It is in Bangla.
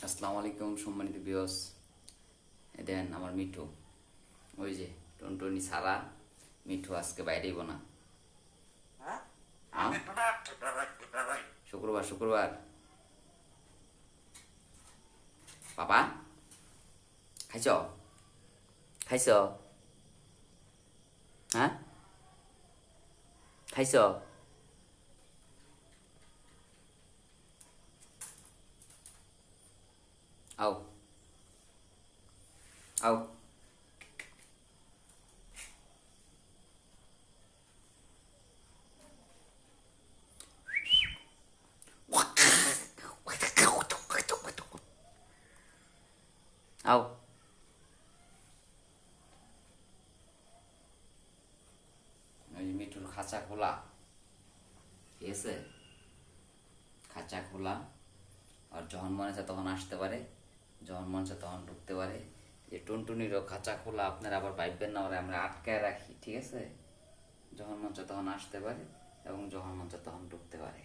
আসসালামু আলাইকুম সম্মানিত ভিউয়ার্স। দেন আমার মিঠু, ওই যে টুনটুনি সারা মিঠু আজকে বাইরেইব না। হ্যাঁ? শুক্রবার শুক্রবার পাপা খাইছ খাইছ হ্যাঁ খাইছ আও আও আও ওই যে মিঠুর খাঁচা খোলা, ঠিক আছে? খাঁচা খোলা, আর যখন মনে চায় তখন আসতে পারে, যখন মনে চায় তখন ঢুকতে পারে। যে টুনটুনিরও খাঁচা খোলা, আপনারা আবার ভাববেন না ওরা আমরা আটকায় রাখি, ঠিক আছে? যখন মন চায় তখন আসতে পারে এবং যখন মন চায় তখন ঢুকতে পারে।